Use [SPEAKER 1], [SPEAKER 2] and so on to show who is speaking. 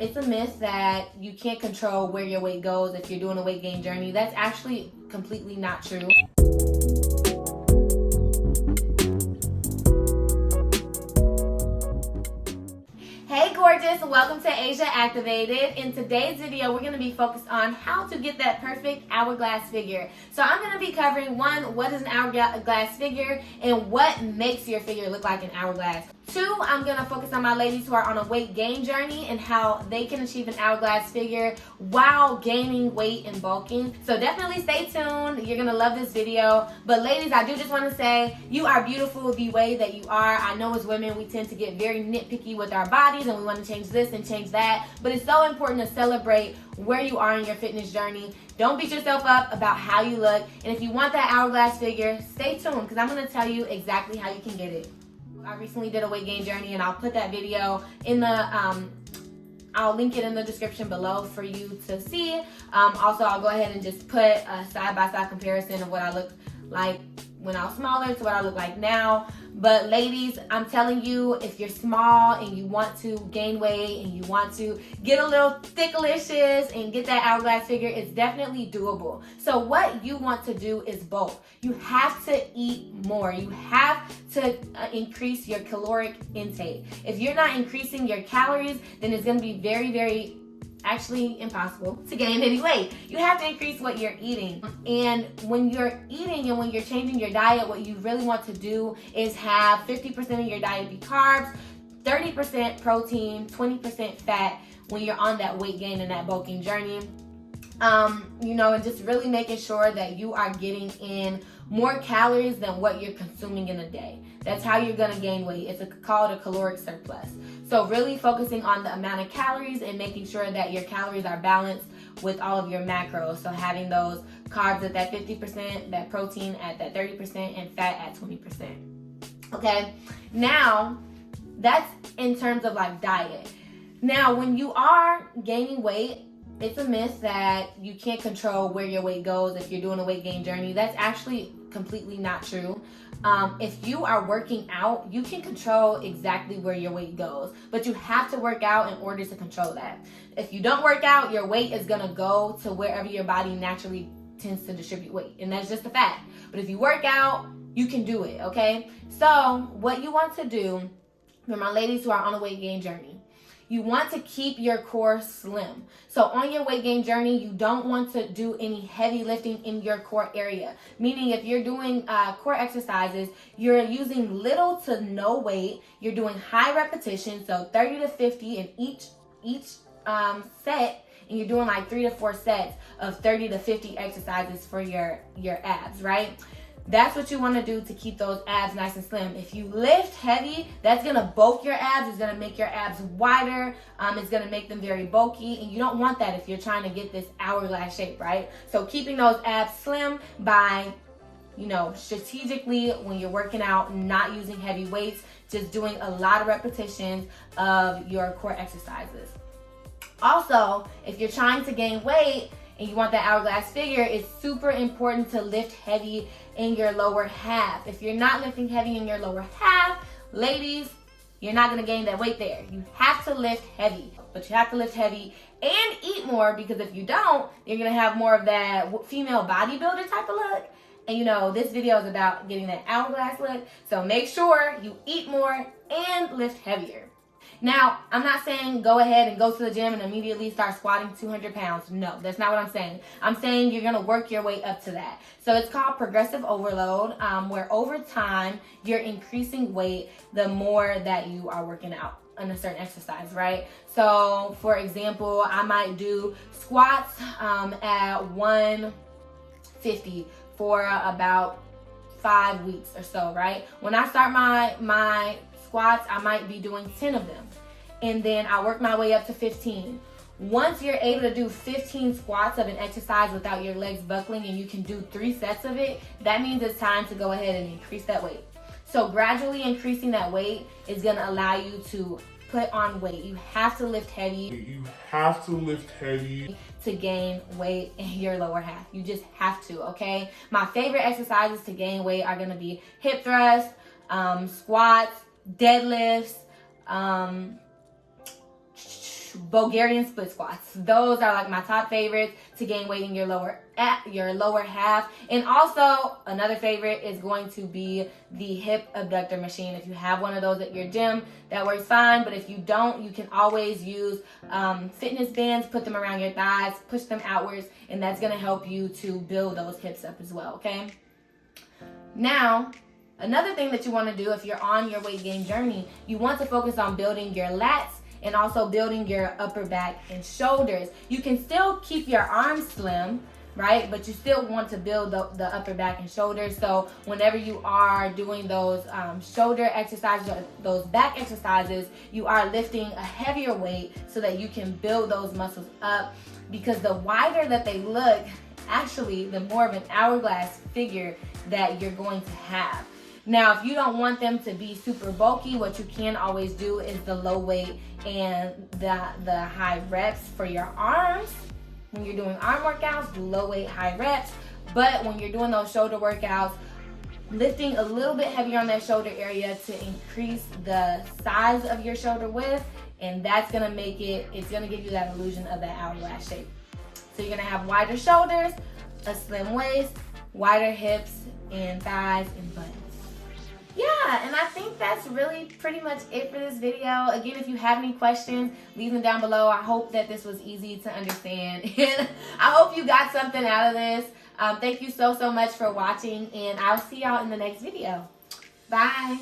[SPEAKER 1] It's a myth that you can't control where your weight goes if you're doing a weight gain journey. That's actually completely not true. Hey gorgeous, welcome to Asia Activated. In today's video, we're going to be focused on how to get that perfect hourglass figure. So I'm going to be covering one, what is an hourglass figure and what makes your figure look like an hourglass. Two, I'm going to focus on my ladies who are on a weight gain journey and how they can achieve an hourglass figure while gaining weight and bulking. So definitely stay tuned. You're going to love this video. But ladies, I do just want to say you are beautiful the way that you are. I know as women, we tend to get very nitpicky with our bodies and we want to change this and change that. But it's so important to celebrate where you are in your fitness journey. Don't beat yourself up about how you look. And if you want that hourglass figure, stay tuned because I'm going to tell you exactly how you can get it. I recently did a weight gain journey and I'll put that video in the, I'll link it in the description below for you to see. Also, I'll go ahead and just put a side-by-side comparison of what I looked like when I was smaller to what I look like now. But ladies, I'm telling you, if you're small and you want to gain weight and you want to get a little thickalicious and get that hourglass figure, it's definitely doable. So what you want to do is both. You have to eat more. You have to increase your caloric intake. If you're not increasing your calories, then it's going to be very actually impossible to gain any weight. You have to increase what you're eating. And when you're eating and when you're changing your diet, what you really want to do is have 50% of your diet be carbs, 30% protein, 20% fat when you're on that weight gain and that bulking journey. And just really making sure that you are getting in more calories than what you're consuming in a day. That's how you're gonna gain weight. It's called a caloric surplus. So really focusing on the amount of calories and making sure that your calories are balanced with all of your macros. So having those carbs at that 50%, that protein at that 30%, and fat at 20%. Okay, now that's in terms of like diet. Now, when you are gaining weight, it's a myth that you can't control where your weight goes if you're doing a weight gain journey. That's actually completely not true. If you are working out, you can control exactly where your weight goes, but you have to work out in order to control that. If you don't work out, your weight is gonna go to wherever your body naturally tends to distribute weight, and that's just a fact. But if you work out, you can do it, okay? So what you want to do, for my ladies who are on a weight gain journey, you want to keep your core slim. So on your weight gain journey, you don't want to do any heavy lifting in your core area. Meaning if you're doing core exercises, you're using little to no weight. You're doing high repetitions, so 30 to 50 in each set. And you're doing like 3 to 4 sets of 30 to 50 exercises for your abs, right? That's what you want to do to keep those abs nice and slim. If you lift heavy, that's going to bulk your abs. It's going to make your abs wider. It's going to make them very bulky. And you don't want that if you're trying to get this hourglass shape, right? So keeping those abs slim by, strategically when you're working out, not using heavy weights, just doing a lot of repetitions of your core exercises. Also, if you're trying to gain weight, and you want that hourglass figure, it's super important to lift heavy in your lower half. If you're not lifting heavy in your lower half, ladies, you're not gonna gain that weight there. You have to lift heavy, but you have to lift heavy and eat more, because if you don't, you're gonna have more of that female bodybuilder type of look. And this video is about getting that hourglass look, so make sure you eat more and lift heavier. Now, I'm not saying go ahead and go to the gym and immediately start squatting 200 pounds. No, that's not what I'm saying. I'm saying you're going to work your way up to that. So it's called progressive overload, where over time you're increasing weight the more that you are working out on a certain exercise, right? So, for example, I might do squats at 150 for about 5 weeks or so, right? When I start my squats, I might be doing 10 of them. And then I work my way up to 15. Once you're able to do 15 squats of an exercise without your legs buckling and you can do 3 sets of it, that means it's time to go ahead and increase that weight. So gradually increasing that weight is gonna allow you to put on weight. You have to lift heavy. To gain weight in your lower half. You just have to, okay? My favorite exercises to gain weight are gonna be hip thrusts, squats, deadlifts, Bulgarian split squats. Those are like my top favorites to gain weight in your lower half. And also another favorite is going to be the hip abductor machine. If you have one of those at your gym, that works fine. But if you don't, you can always use fitness bands, put them around your thighs, push them outwards, and that's going to help you to build those hips up as well, okay? Now, another thing that you want to do if you're on your weight gain journey, you want to focus on building your lats and also building your upper back and shoulders. You can still keep your arms slim, right? But you still want to build the upper back and shoulders. So whenever you are doing those shoulder exercises, those back exercises, you are lifting a heavier weight so that you can build those muscles up, because the wider that they look, actually, the more of an hourglass figure that you're going to have. Now, if you don't want them to be super bulky, what you can always do is the low weight and the high reps for your arms. When you're doing arm workouts, do low weight, high reps. But when you're doing those shoulder workouts, lifting a little bit heavier on that shoulder area to increase the size of your shoulder width, and that's gonna make it's gonna give you that illusion of that hourglass shape. So you're gonna have wider shoulders, a slim waist, wider hips and thighs and butt. Yeah, and I think that's really pretty much it for this video. Again, if you have any questions, leave them down below. I hope that this was easy to understand, and I hope you got something out of this. Thank you so much for watching, and I'll see y'all in the next video. Bye.